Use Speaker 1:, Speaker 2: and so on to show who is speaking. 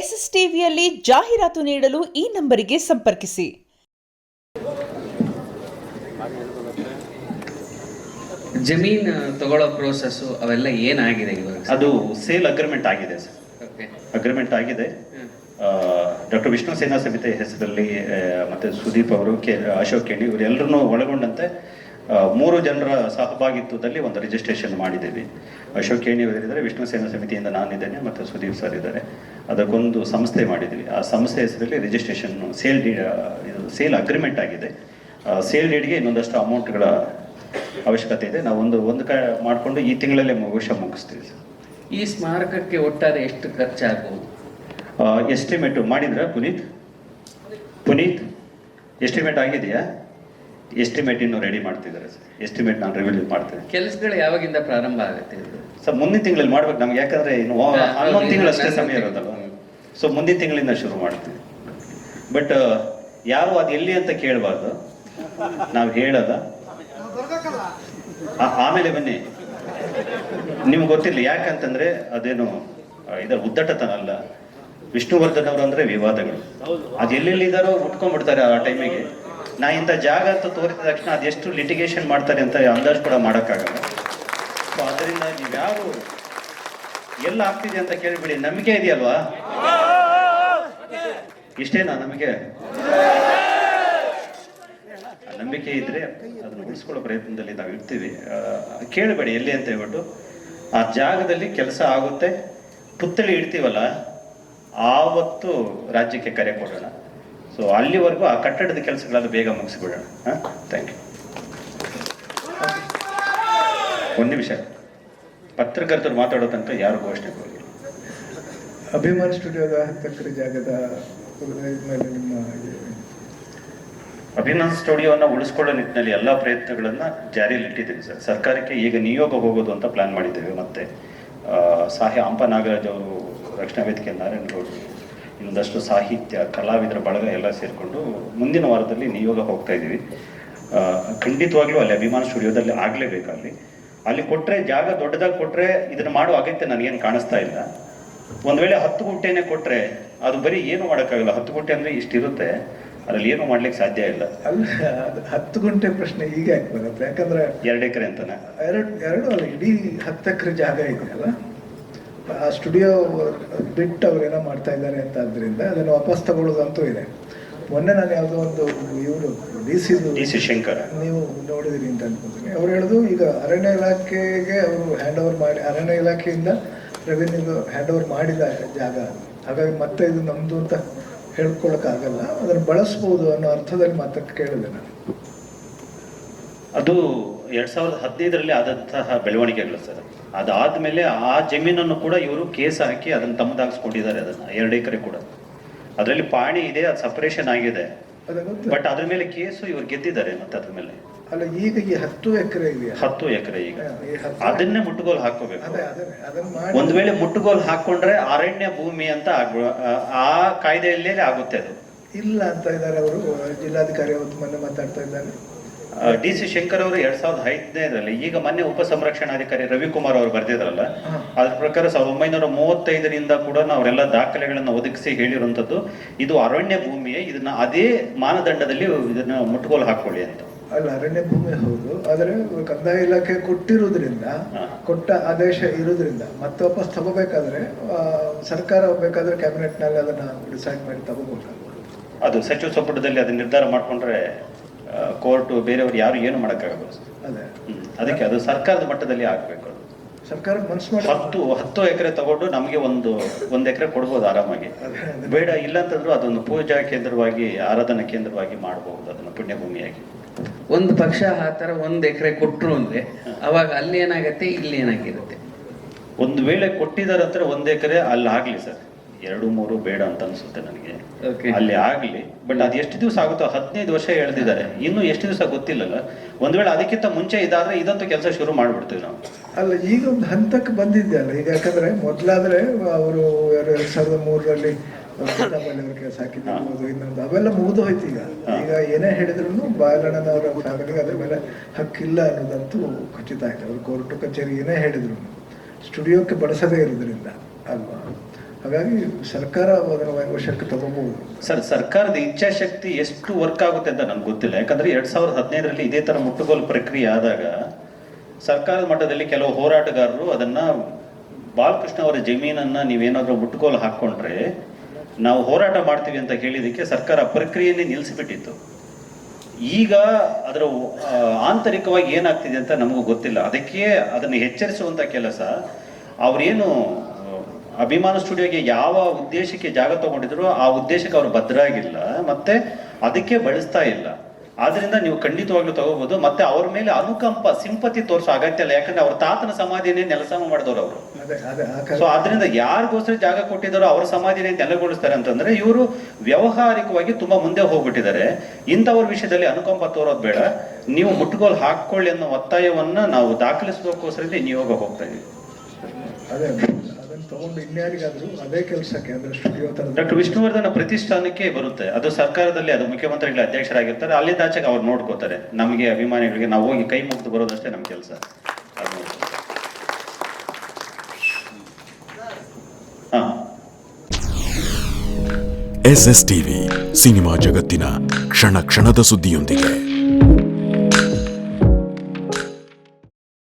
Speaker 1: S S ಟಿವಿಯಲ್ಲಿ ಜಾಹೀರಾತು ನೀಡಲು ಈ ನಂಬರಿಗೆ ಸಂಪರ್ಕಿಸಿ.
Speaker 2: ಜಮೀನ್ ತಗೊಳ್ಳೋ ಪ್ರೋಸೆಸ್ ಅವೆಲ್ಲ ಏನಾಗಿದೆ ಇವಾಗ?
Speaker 3: ಅದು ಸೇಲ್ ಅಗ್ರಿಮೆಂಟ್ ಆಗಿದೆ ಸರ್. ಅಗ್ರಿಮೆಂಟ್ ಆಗಿದೆ. ಡಾಕ್ಟರ್ ವಿಷ್ಣು ಸೇನಾ ಸಮಿತಿ ಹೆಸರಲ್ಲಿ ಮತ್ತೆ ಸುದೀಪ್ ಅವರು, ಅಶೋಕ್ ಕೇಣಿ ಇವರೆಲ್ಲರನ್ನೂ ಒಳಗೊಂಡಂತೆ 3 ಜನರ ಸಹಭಾಗಿತ್ವದಲ್ಲಿ ಒಂದು ರಿಜಿಸ್ಟ್ರೇಷನ್ ಮಾಡಿದ್ದೀವಿ. ಅಶೋಕ್ ಕೇಣಿ ಅವರಿದ್ದಾರೆ, ವಿಷ್ಣು ಸೇನಾ ಸಮಿತಿಯಿಂದ ನಾನಿದ್ದೇನೆ, ಮತ್ತು ಸುದೀಪ್ ಸರ್ ಇದ್ದಾರೆ. ಅದಕ್ಕೊಂದು ಸಂಸ್ಥೆ ಮಾಡಿದ್ದೀವಿ. ಆ ಸಂಸ್ಥೆ ಹೆಸರಲ್ಲಿ ರಿಜಿಸ್ಟ್ರೇಷನ್ ಸೇಲ್ ಅಗ್ರಿಮೆಂಟ್ ಆಗಿದೆ. ಸೇಲ್ ಡೀಡ್ಗೆ ಇನ್ನೊಂದಷ್ಟು ಅಮೌಂಟ್ಗಳ ಅವಶ್ಯಕತೆ ಇದೆ. ನಾವು ಒಂದು ಮಾಡಿಕೊಂಡು ಈ ತಿಂಗಳಲ್ಲೇ ಮುಗಿಸ್ತೀವಿ ಸರ್.
Speaker 2: ಈ ಸ್ಮಾರಕಕ್ಕೆ ಒಟ್ಟಾರೆ ಎಷ್ಟು ಖರ್ಚಾಗಬಹುದು?
Speaker 3: ಎಸ್ಟಿಮೇಟ್ ಮಾಡಿದ್ರ ಪುನೀತ್ ಎಸ್ಟಿಮೇಟ್ ಆಗಿದೆಯಾ? ಎಸ್ಟಿಮೇಟ್ ಇನ್ನೂ ರೆಡಿ ಮಾಡ್ತಿದ್ದಾರೆ ಸರ್. ಎಸ್ಟಿಮೇಟ್ ನಾನು ರಿವ್ಯೂ ಮಾಡ್ತೇನೆ.
Speaker 2: ಕೆಲಸಗಳು ಯಾವಾಗಿಂದ ಪ್ರಾರಂಭ ಆಗುತ್ತೆ
Speaker 3: ಸರ್? ಮುಂದಿನ ತಿಂಗಳಲ್ಲಿ ಮಾಡ್ಬೇಕು ನಮ್ಗೆ, ಯಾಕಂದ್ರೆ ಇನ್ನು 11 ತಿಂಗಳು ಅಷ್ಟೇ ಸಮಯ ಇರೋದಲ್ಲ. ಸೊ ಮುಂದಿನ ತಿಂಗಳಿಂದ ಶುರು ಮಾಡ್ತೀವಿ. ಬಟ್ ಯಾರು ಅದು ಎಲ್ಲಿ ಅಂತ ಕೇಳಬಾರ್ದು, ನಾವು ಹೇಳೋದ ಆಮೇಲೆ ಬನ್ನಿ. ನಿಮ್ಗೆ ಗೊತ್ತಿಲ್ಲ ಯಾಕಂತಂದ್ರೆ ಅದೇನು ಇದರ ಉದ್ದಟತನ ಅಲ್ಲ. ವಿಷ್ಣುವರ್ಧನ್ ಅವರು ಅಂದ್ರೆ ವಿವಾದಗಳು, ಅದು ಎಲ್ಲೆಲ್ಲಿದ್ದಾರೋ ಉಟ್ಕೊಂಡ್ಬಿಡ್ತಾರೆ ಆ ಟೈಮಿಗೆ. ನಾ ಇಂಥ ಜಾಗ ಅಂತ ತೋರಿದ ತಕ್ಷಣ ಅದೆಷ್ಟು ಲಿಟಿಗೇಷನ್ ಮಾಡ್ತಾರೆ ಅಂತ ಅಂದಾಜು ಕೂಡ ಮಾಡೋಕ್ಕಾಗಲ್ಲ. ಸೊ ಅದರಿಂದ ನೀವ್ಯಾರು ಎಲ್ಲ ಆಗ್ತಿದೆ ಅಂತ ಕೇಳಿಬಿಡಿ. ನಂಬಿಕೆ ಇದೆಯಲ್ವಾ? ಇಷ್ಟೇನಾ ನಮಗೆ? ನಂಬಿಕೆ ಇದ್ರೆ ಅದನ್ನು ಉಳಿಸ್ಕೊಳ್ಳೋ ಪ್ರಯತ್ನದಲ್ಲಿ ನಾವು ಇರ್ತೀವಿ. ಕೇಳಬೇಡಿ ಎಲ್ಲಿ ಅಂತ ಹೇಳ್ಬಿಟ್ಟು. ಆ ಜಾಗದಲ್ಲಿ ಕೆಲಸ ಆಗುತ್ತೆ, ಪುತ್ಥಳಿ ಇಡ್ತೀವಲ್ಲ ಆವತ್ತು ರಾಜ್ಯಕ್ಕೆ ಕರೆ ಕೊಡೋಣ. ಸೊ ಅಲ್ಲಿವರೆಗೂ ಆ ಕಟ್ಟಡದ ಕೆಲಸಗಳೆಲ್ಲ ಬೇಗ ಮುಗಿಸ್ಬಿಡೋಣ. Thank you. ಒಂದು ನಿಮಿಷ, ಪತ್ರಕರ್ತರು ಮಾತಾಡೋ ತನಕ ಯಾರು ಘೋಷಣೆ ಹೋಗಿಲ್ಲ.
Speaker 4: ಅಭಿಮಾನ ಸ್ಟುಡಿಯೋದ 10 ಎಕರೆ ಜಾಗದ ಮೇಲೆ ನಿಮ್ಮ
Speaker 3: ಅಭಿಮಾನ ಸ್ಟುಡಿಯೋನ ಉಳಿಸ್ಕೊಳ್ಳೋ ನಿಟ್ಟಿನಲ್ಲಿ ಎಲ್ಲ ಪ್ರಯತ್ನಗಳನ್ನ ಜಾರಿಯಲ್ಲಿ ಇಟ್ಟಿದ್ದೀವಿ ಸರ್. ಸರ್ಕಾರಕ್ಕೆ ಈಗ ನಿಯೋಗ ಹೋಗೋದು ಅಂತ ಪ್ಲಾನ್ ಮಾಡಿದ್ದೇವೆ. ಮತ್ತೆ ಹಂಪ ನಾಗರಾಜ್ ಅವರು, ರಕ್ಷಣಾ ವೇದಿಕೆ ನಾರಾಯಣಗೌಡರು, ಇನ್ನೊಂದಷ್ಟು ಸಾಹಿತ್ಯ ಕಲಾವಿದರ ಬಳಗ ಎಲ್ಲ ಸೇರಿಕೊಂಡು ಮುಂದಿನ ವಾರದಲ್ಲಿ ನಿಯೋಗ ಹೋಗ್ತಾ ಇದ್ದೀವಿ. ಖಂಡಿತವಾಗ್ಲೂ ಅಲ್ಲಿ ಅಭಿಮಾನ ಸ್ಟುಡಿಯೋದಲ್ಲಿ ಆಗಲೇಬೇಕು. ಅಲ್ಲಿ ಕೊಟ್ಟರೆ, ಜಾಗ ದೊಡ್ಡದಾಗಿ ಕೊಟ್ಟರೆ ಇದನ್ನು ಮಾಡೋ ಅಗತ್ಯ ನನಗೇನು ಕಾಣಿಸ್ತಾ ಇಲ್ಲ. ಒಂದು ವೇಳೆ 10 ಗುಂಟೆನೇ ಕೊಟ್ಟರೆ ಅದು ಬರೀ ಏನು ಮಾಡೋಕ್ಕಾಗಲ್ಲ. 10 ಗುಂಟೆ ಅಂದರೆ ಇಷ್ಟಿರುತ್ತೆ, ಅದ್ರಲ್ಲಿ ಏನು ಮಾಡ್ಲಿಕ್ಕೆ ಸಾಧ್ಯ ಇಲ್ಲ.
Speaker 4: ಅಲ್ಲ, 10 ಗುಂಟೆ ಪ್ರಶ್ನೆ ಈಗ ಯಾಕೆ ಬರುತ್ತೆ? ಯಾಕಂದ್ರೆ
Speaker 3: 2 ಎಕರೆ ಅಂತಾನೆ.
Speaker 4: ಎರಡು ಅಲ್ಲ, ಇಡೀ 10 ಎಕರೆ ಜಾಗ ಇದೆಯಲ್ಲ. ಆ ಸ್ಟುಡಿಯೋ ಬಿಟ್ಟು ಅವ್ರೇನೋ ಮಾಡ್ತಾ ಇದ್ದಾರೆ ಅಂತ ಆದ್ರಿಂದ ಅದನ್ನು ವಾಪಸ್ ತಗೊಳ್ಳೋದಂತೂ ಇದೆ. ಮೊನ್ನೆ ನಾನು ಯಾವುದೋ ಒಂದು ಇವರು ಡಿ ಸಿ ಶಂಕರ್ ನೀವು ನೋಡಿದಿರಿ ಅಂತ ಅನ್ಕೋತೀನಿ. ಅವ್ರು ಹೇಳೋದು ಈಗ ಅರಣ್ಯ ಇಲಾಖೆಗೆ ಅವರು ಹ್ಯಾಂಡ್ ಓವರ್ ಮಾಡಿ, ಅರಣ್ಯ ಇಲಾಖೆಯಿಂದ ರೆವಿನ್ಯೂ ಹ್ಯಾಂಡ್ ಓವರ್ ಮಾಡಿದ ಜಾಗ, ಹಾಗಾಗಿ ಮತ್ತೆ ಇದು ನಮ್ಮದು ಅಂತ ಹೇಳ್ಕೊಳಕ್ಕಾಗಲ್ಲ, ಅದನ್ನು ಬಳಸ್ಬೋದು ಅನ್ನೋ ಅರ್ಥದಲ್ಲಿ ಮಾತಕ್ಕೆ ಕೇಳಿದೆ ನಾನು.
Speaker 3: ಅದು 2015ರಲ್ಲಿ ಆದಂತಹ ಬೆಳವಣಿಗೆಗಳು ಸರ್. ಅದಾದ್ಮೇಲೆ ಆ ಜಮೀನನ್ನು ಕೂಡ ಇವರು ಕೇಸ್ ಹಾಕಿ ಅದನ್ನು ತಮ್ಮದಾಗಿಸ್ಕೊಂಡಿದ್ದಾರೆ. ಅದನ್ನ 2 ಎಕರೆ ಕೂಡ ಅದರಲ್ಲಿ ಪಾಣಿ ಇದೆ, ಅದು ಸಪರೇಷನ್ ಆಗಿದೆ. ಬಟ್ ಅದ್ರ ಮೇಲೆ ಕೇಸು ಇವ್ರು ಗೆದ್ದಿದ್ದಾರೆ. ಮತ್ತೆ ಅದ್ರ ಮೇಲೆ
Speaker 4: ಅಲ್ಲ, ಈಗ ಈ 10 ಎಕರೆ ಇದೆಯಾ?
Speaker 3: 10 ಎಕರೆ ಈಗ ಅದನ್ನೇ ಮುಟ್ಟುಗೋಲು ಹಾಕೋಬೇಕು. ಒಂದ್ ವೇಳೆ ಮುಟ್ಟುಗೋಲು ಹಾಕೊಂಡ್ರೆ ಅರಣ್ಯ ಭೂಮಿ ಅಂತ ಆ ಕಾಯ್ದೆಯಲ್ಲೇ ಆಗುತ್ತೆ. ಅದು
Speaker 4: ಇಲ್ಲ ಅಂತ ಇದ್ದಾರೆ ಅವರು. ಜಿಲ್ಲಾಧಿಕಾರಿ ಅವತ್ತು ಮೊನ್ನೆ ಮಾತಾಡ್ತಾ ಇದ್ದಾರೆ.
Speaker 3: ಡಿ ಸಿ ಶಂಕರ್ ಅವರು 2015ರಲ್ಲಿ, ಈಗ ಮೊನ್ನೆ ಉಪ ಸಂರಕ್ಷಣಾಧಿಕಾರಿ ರವಿಕುಮಾರ್ ಅವರು ಬರ್ದಿದ್ರಲ್ಲ, ಅದ್ರ ಪ್ರಕಾರ 1935ರಿಂದ ಕೂಡ ಅವರೆಲ್ಲ ದಾಖಲೆಗಳನ್ನ ಒದಗಿಸಿ ಹೇಳಿರುವಂತದ್ದು ಇದು ಅರಣ್ಯ ಭೂಮಿಯೇ, ಇದನ್ನ ಅದೇ ಮಾನದಂಡದಲ್ಲಿ ಇದನ್ನ ಮುಟ್ಟುಗೋಲು ಹಾಕೊಳ್ಳಿ ಅಂತ.
Speaker 4: ಅಲ್ಲ, ಅರಣ್ಯ ಭೂಮಿ ಹೌದು, ಆದರೆ ಕಂದಾಯ ಇಲಾಖೆ ಕೊಟ್ಟಿರುವುದರಿಂದ, ಕೊಟ್ಟ ಆದೇಶ ಇರುವುದರಿಂದ ಮತ್ತೆ ವಾಪಸ್ ತಗೋಬೇಕಾದ್ರೆ ಸರ್ಕಾರ ಬೇಕಾದ್ರೆ ಕ್ಯಾಬಿನೆಟ್ ನಲ್ಲಿ ಅದನ್ನ ಡಿಸೈಡ್ ಮಾಡಿ ತಗೋಬಹುದು.
Speaker 3: ಅದು ಸಚಿವ ಸಂಪುಟದಲ್ಲಿ ಅದನ್ನ ನಿರ್ಧಾರ ಮಾಡ್ಕೊಂಡ್ರೆ ಕೋರ್ಟು ಬೇರೆಯವರು ಯಾರು ಏನು ಮಾಡೋಕ್ಕಾಗಲ್ಲ.
Speaker 4: ಅದೇ
Speaker 3: ಅದಕ್ಕೆ ಅದು ಸರ್ಕಾರದ ಮಟ್ಟದಲ್ಲಿ ಆಗ್ಬೇಕು.
Speaker 4: ಸರ್ಕಾರ ಮನಸ್ಸು ಮಾಡಿ
Speaker 3: 10 ಎಕರೆ ತಗೊಂಡು ನಮಗೆ ಒಂದು ಎಕರೆ ಕೊಡ್ಬೋದು ಆರಾಮಾಗಿ. ಬೇಡ ಇಲ್ಲ ಅಂತಂದ್ರು ಅದೊಂದು ಪೂಜಾ ಕೇಂದ್ರವಾಗಿ, ಆರಾಧನಾ ಕೇಂದ್ರವಾಗಿ ಮಾಡಬಹುದು ಅದನ್ನು, ಪುಣ್ಯಭೂಮಿಯಾಗಿ.
Speaker 2: ಒಂದು ಪಕ್ಷ ಆ ತರ 1 ಎಕರೆ ಕೊಟ್ಟರು ಅಂದ್ರೆ ಅವಾಗ ಅಲ್ಲಿ ಏನಾಗತ್ತೆ, ಇಲ್ಲಿ ಏನಾಗಿರುತ್ತೆ?
Speaker 3: ಒಂದು ವೇಳೆ ಕೊಟ್ಟಿದ್ದಾರೆ ಅಂದ್ರೆ 1 ಎಕರೆ ಅಲ್ಲಿ ಆಗ್ಲಿ ಸರ್, 2-3 ಬೇಡ ಅಂತ ಅನ್ಸುತ್ತೆ ನನಗೆ. ಅಲ್ಲಿ ಆಗ್ಲಿ. ಬಟ್ ಅದು ಎಷ್ಟು ದಿವಸ ಆಗುತ್ತೋ, 15 ವರ್ಷ ಎಳೆದಿದ್ದಾರೆ, ಇನ್ನು ಎಷ್ಟು ದಿವಸ ಗೊತ್ತಿಲ್ಲಲ್ಲ. ಒಂದ್ ವೇಳೆ ಅದಕ್ಕಿಂತ ಮುಂಚೆ ಇದಾದ್ರೆ ಇದಂತೂ ಕೆಲಸ ಶುರು ಮಾಡ್ಬಿಡ್ತೀವಿ ನಾವು.
Speaker 4: ಅಲ್ಲ, ಈಗ ಒಂದು ಹಂತಕ್ಕೆ ಬಂದಿದ್ದೆ ಅಲ್ಲ ಈಗ. ಯಾಕಂದ್ರೆ ಮೊದ್ಲಾದ್ರೆ ಅವರು 2003ರಲ್ಲಿ ಕೆಲಸ ಹಾಕಿದ್ದು, ಇನ್ನೊಂದು ಅವೆಲ್ಲ ಮುಗಿದು ಹೋಯ್ತು. ಈಗ ಏನೇ ಹೇಳಿದ್ರು ಬಾಲಣ್ಣನವರ ಫ್ಯಾಮಿಲಿಗೆ ಅದ್ರ ಮೇಲೆ ಹಕ್ಕಿಲ್ಲ ಅನ್ನೋದಂತೂ ಖಚಿತ ಆಯ್ತು. ಅವ್ರು ಕೋರ್ಟು ಕಚೇರಿ ಏನೇ ಹೇಳಿದ್ರು ಸ್ಟುಡಿಯೋಕ್ಕೆ ಬಳಸದೇ ಇರೋದ್ರಿಂದ ಅಲ್ವಾ. ಹಾಗಾಗಿ ಸರ್ಕಾರ ಅದನ್ನು ವಶಕ್ಕೆ ತಗೋಬಹುದು.
Speaker 3: ಸರ್, ಸರ್ಕಾರದ ಇಚ್ಛಾಶಕ್ತಿ ಎಷ್ಟು ವರ್ಕ್ ಆಗುತ್ತೆ ಅಂತ ನನಗೆ ಗೊತ್ತಿಲ್ಲ. ಯಾಕಂದ್ರೆ 2015ರಲ್ಲಿ ಇದೇ ತರ ಮುಟ್ಟುಗೋಲು ಪ್ರಕ್ರಿಯೆ ಆದಾಗ ಸರ್ಕಾರದ ಮಟ್ಟದಲ್ಲಿ ಕೆಲವು ಹೋರಾಟಗಾರರು ಅದನ್ನ ಬಾಲಕೃಷ್ಣ ಅವರ ಜಮೀನನ್ನ ನೀವೇನಾದ್ರೂ ಮುಟ್ಟುಗೋಲು ಹಾಕೊಂಡ್ರೆ ನಾವು ಹೋರಾಟ ಮಾಡ್ತೀವಿ ಅಂತ ಹೇಳಿದಕ್ಕೆ ಸರ್ಕಾರ ಪ್ರಕ್ರಿಯೆಯನ್ನೇ ನಿಲ್ಲಿಸಿಬಿಟ್ಟಿತ್ತು. ಈಗ ಅದರ ಆಂತರಿಕವಾಗಿ ಏನಾಗ್ತಿದೆ ಅಂತ ನಮಗೂ ಗೊತ್ತಿಲ್ಲ. ಅದಕ್ಕೆ ಅದನ್ನು ಎಚ್ಚರಿಸುವಂತ ಕೆಲಸ ಅವ್ರೇನು ಅಭಿಮಾನ ಸ್ಟುಡಿಯೋಗೆ ಯಾವ ಉದ್ದೇಶಕ್ಕೆ ಜಾಗ ತಗೊಂಡಿದ್ರು ಆ ಉದ್ದೇಶಕ್ಕೆ ಅವರು ಬದ್ಧರಾಗಿಲ್ಲ, ಮತ್ತೆ ಅದಕ್ಕೆ ಬಳಸ್ತಾ ಇಲ್ಲ. ಆದ್ರಿಂದ ನೀವು ಖಂಡಿತವಾಗ್ಲೂ ತಗೋಬಹುದು. ಮತ್ತೆ ಅವ್ರ ಮೇಲೆ ಅನುಕಂಪ, ಸಿಂಪತಿ ತೋರಿಸೋ ಅಗತ್ಯ ಇಲ್ಲ. ಯಾಕಂದ್ರೆ ಅವ್ರ ತಾತನ ಸಮಾಧಿಯನ್ನೇ ನೆಲಸಮ ಮಾಡಿದವರು ಅವರು. ಸೊ ಆದ್ರಿಂದ ಯಾರಿಗೋಸ್ಕರ ಜಾಗ ಕೊಟ್ಟಿದ್ದಾರೋ ಅವ್ರ ಸಮಾಧಿನೇ ನೆಲೆಗೊಳಿಸ್ತಾರೆ ಅಂತಂದ್ರೆ ಇವರು ವ್ಯವಹಾರಿಕವಾಗಿ ತುಂಬಾ ಮುಂದೆ ಹೋಗ್ಬಿಟ್ಟಿದ್ದಾರೆ. ಇಂಥವ್ರ ವಿಷಯದಲ್ಲಿ ಅನುಕಂಪ ತೋರೋದು ಬೇಡ, ನೀವು ಮುಟ್ಟುಗೋಲು ಹಾಕೊಳ್ಳಿ ಅನ್ನೋ ಒತ್ತಾಯವನ್ನ ನಾವು ದಾಖಲಿಸೋದಕ್ಕೋಸ್ಕರ ನಿಯೋಗ ಹೋಗ್ತಾ ಇದೀವಿ.
Speaker 4: ಅದೇ ಅದನ್ನು ತಗೊಂಡು ಇನ್ಯಾರಿಗಾದ್ರೂ ಅದೇ ಕೆಲಸಕ್ಕೆ ಅಂದ್ರೆ ಸ್ಟುಡಿಯೋ ತರ
Speaker 3: ಡಾಕ್ಟರ್ ವಿಷ್ಣುವರ್ಧನ ಪ್ರತಿಷ್ಠಾನಕ್ಕೆ ಬರುತ್ತೆ. ಅದು ಸರ್ಕಾರದಲ್ಲಿ, ಅದು ಮುಖ್ಯಮಂತ್ರಿಗಳ ಅಧ್ಯಕ್ಷರಾಗಿರ್ತಾರೆ. ಅಲ್ಲಿಂದಾಚೆಗೆ ಅವ್ರು ನೋಡ್ಕೋತಾರೆ. ನಮಗೆ ಅಭಿಮಾನಿಗಳಿಗೆ ನಾವು ಹೋಗಿ ಕೈ ಮುಗಿದು ಬರೋದಷ್ಟೇ ನಮ್ಮ ಕೆಲಸ.
Speaker 5: SS ಟಿವಿ ಸಿನಿಮಾ ಜಗತ್ತಿನ ಕ್ಷಣ ಕ್ಷಣದ ಸುದ್ದಿಯೊಂದಿಗೆ.